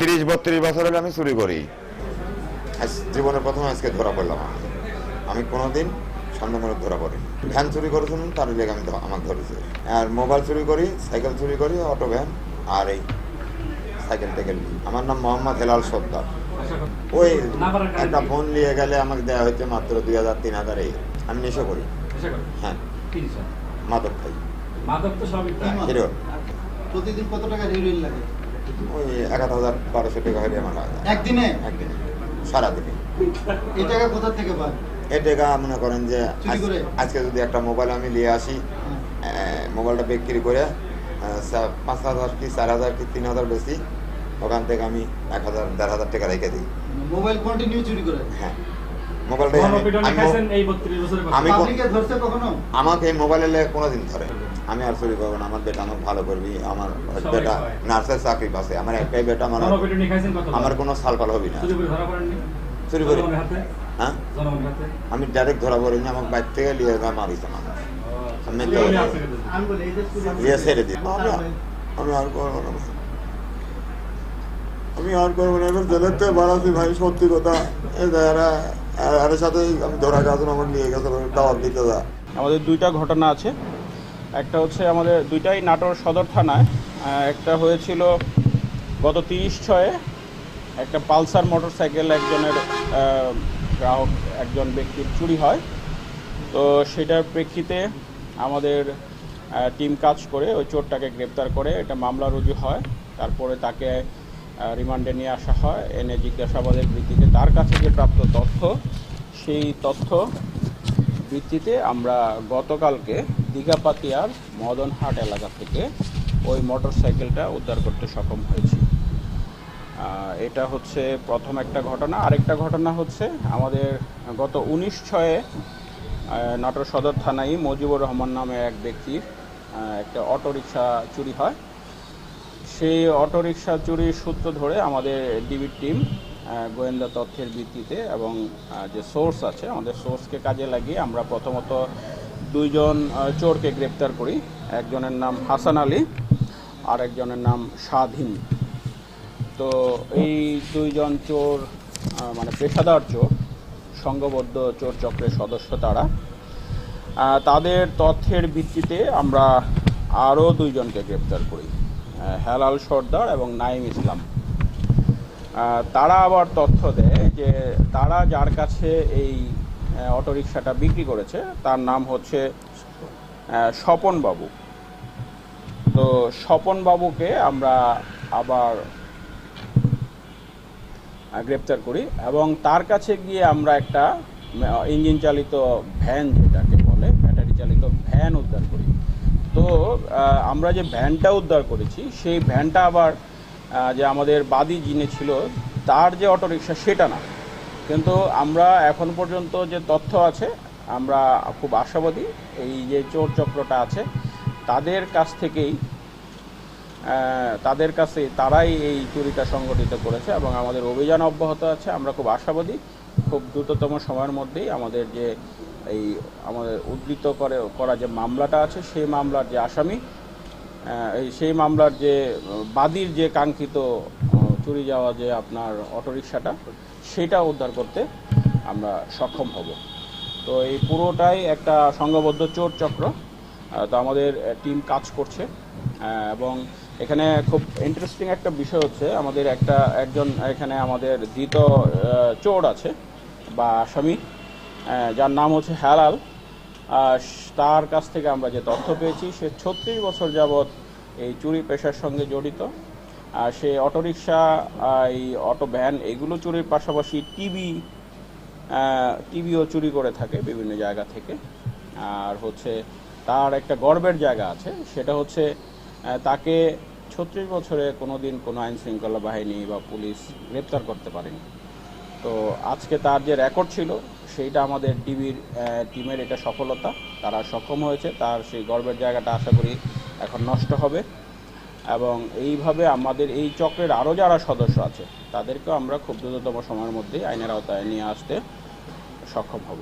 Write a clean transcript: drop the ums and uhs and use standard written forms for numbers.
30-32 বছর হলে আমি চুরি করি। জীবনের প্রথম আজকে ধরা পড়লাম। আমি কোনোদিন সন্দেহ করে ধরা পড়ি। ভ্যান চুরি করেছিলাম, তার লেগে আমি আমাকে ধরেছে। আর মোবাইল চুরি করি, সাইকেল চুরি করি, অটো ভ্যান আর এই সাইকেল টেকেল। আমার নাম মোহাম্মদ হেলাল সর্দার। ওই একটা ফোন নিয়ে গেলে আমাকে দেওয়া হয়েছে মাত্র 2000-3000 এই। আমি নেশা করি। হ্যাঁ, মাদক খাই। হিরো। প্রতিদিন কত টাকা হিরোইন লাগে? ওই 1000-1200 টাকা হলে আমার একদিনে সারাদিনে। এই টাকা কোথা থেকে পান? এই টাকা মনে করেন যে আজকে যদি একটা মোবাইল আমি নিয়ে আসি, মোবাইলটা বিক্রি করে 5000 কি 4000 কি 3000 বেশি, ওখান থেকে আমি 1000-1500 টাকা রেখে দিই। মোবাইল কন্টিনিউ চুরি করে? হ্যাঁ, মোবাইলটা আমাকে এই মোবাইলে কোনোদিন ধরে। আমি আর চুরি করবো না, আমার বেটা আমাকে ভালো করবি। আমার বেটা নার্সের চাকরি পাচ্ছে, আমার একটাই বেটা, আমার কোনো সালপাল হবি না। চুরি করি? হ্যাঁ, আমি ডাইরেক্ট ধরা পড়িনি, আমাকে বাইর থেকে নিয়ে মারিছে মানুষ। ছেড়ে দিই, আমি আর করবো না, আমি আর করবো না। এবার জেলের থেকে বাড়াচ্ছি ভাই, সত্যি কথা। এর সাথেই আমি ধরা গেছে, আমার নিয়ে গেছে দাওয়াত দিতে। আমাদের দুইটা ঘটনা আছে। একটা হচ্ছে আমাদের দুইটাই নাটোর সদর থানায়। একটা হয়েছিল গত 30/6 একটা পালসার মোটরসাইকেল একজনের গ্রাহক একজন ব্যক্তির চুরি হয়। তো সেটার প্রেক্ষিতে আমাদের টিম কাজ করে ওই চোরটাকে গ্রেপ্তার করে এটা মামলা রুজু হয়। তারপরে তাকে রিমান্ডে নিয়ে আসা হয়, এনে জিজ্ঞাসাবাদের ভিত্তিতে তার কাছে যে প্রাপ্ত তথ্য, সেই তথ্য ভিত্তিতে আমরা গতকালকে দীঘাপাতিয়ার মদনহাট এলাকা থেকে ওই মোটরসাইকেলটা উদ্ধার করতে সক্ষম হয়েছি। এটা হচ্ছে প্রথম একটা ঘটনা। আরেকটা ঘটনা হচ্ছে আমাদের গত 19/6 নাটোর সদর থানায় মজিবুর রহমান নামে এক ব্যক্তির একটা অটোরিকশা চুরি হয়। সেই অটোরিকশা চুরির সূত্র ধরে আমাদের ডিবির টিম গোয়েন্দা তথ্যের ভিত্তিতে এবং যে সোর্স আছে, আমাদের সোর্সকে কাজে লাগিয়ে আমরা প্রথমত দুইজন চোরকে গ্রেপ্তার করি। একজনের নাম হাসান আলী আর একজনের নাম স্বাধীন। তো এই দুইজন চোর মানে পেশাদার চোর, সংঘবদ্ধ চোর চক্রের সদস্য তারা। তাদের তথ্যের ভিত্তিতে আমরা আরও দুইজনকে গ্রেপ্তার করি, হেলাল সর্দার এবং নাইম ইসলাম। তারা আবার তথ্য দেয় যে তারা যার কাছে এই অটোরিকশাটা বিক্রি করেছে তার নাম হচ্ছে স্বপন বাবু। তো স্বপন বাবুকে আমরা আবার গ্রেপ্তার করি এবং তার কাছে গিয়ে আমরা একটা ইঞ্জিন চালিত ভ্যান, যেটাকে বলে ব্যাটারি চালিত ভ্যান উদ্ধার করি। তো আমরা যে ভ্যানটা উদ্ধার করেছি সেই ভ্যানটা আবার যে আমাদের বাদী যিনি ছিল তার যে অটোরিকশা সেটা না, কিন্তু আমরা এখন পর্যন্ত যে তথ্য আছে আমরা খুব আশাবাদী এই যে চোর চক্রটা আছে তাদের কাছে তারাই এই চুরিটা সংগঠিত করেছে এবং আমাদের অভিযান অব্যাহত আছে। আমরা খুব আশাবাদী খুব দ্রুততম সময়ের মধ্যেই আমাদের যে আমাদের উদ্ধৃত করা যে মামলাটা আছে সেই মামলার যে আসামি, সেই মামলার যে বাদীর যে কাঙ্ক্ষিত চুরি যাওয়া যে আপনার অটোরিকশাটা, সেটা উদ্ধার করতে আমরা সক্ষম হব। তো এই পুরোটাই একটা সংঘবদ্ধ চোর চক্র। তো আমাদের টিম কাজ করছে এবং এখানে খুব ইন্টারেস্টিং একটা বিষয় হচ্ছে আমাদের একজন এখানে আমাদের ধৃত চোর আছে বা আসামি, যার নাম হচ্ছে হেলাল। তার কাছ থেকে আমরা যে তথ্য পেয়েছি সে 36 বছর যাবৎ এই চুরি পেশার সঙ্গে জড়িত। সে অটোরিকশা, এই অটো ভ্যান এগুলো চুরির পাশাপাশি টিভিও চুরি করে থাকে বিভিন্ন জায়গা থেকে। আর হচ্ছে তার একটা গর্বের জায়গা আছে, সেটা হচ্ছে তাকে 36 বছরে কোনো দিন কোনো আইন শৃঙ্খলা বাহিনী বা পুলিশ গ্রেপ্তার করতে পারেনি। তো আজকে তার যে রেকর্ড ছিল সেইটা আমাদের টিমের এটা সফলতা, তারা সক্ষম হয়েছে। তার সেই গর্বের জায়গাটা আশা করি এখন নষ্ট হবে এবং এইভাবে আমাদের এই চক্রের আরও যারা সদস্য আছে তাদেরকেও আমরা খুব দ্রুততম সময়ের মধ্যেই আইনের আওতায় নিয়ে আসতে সক্ষম হব।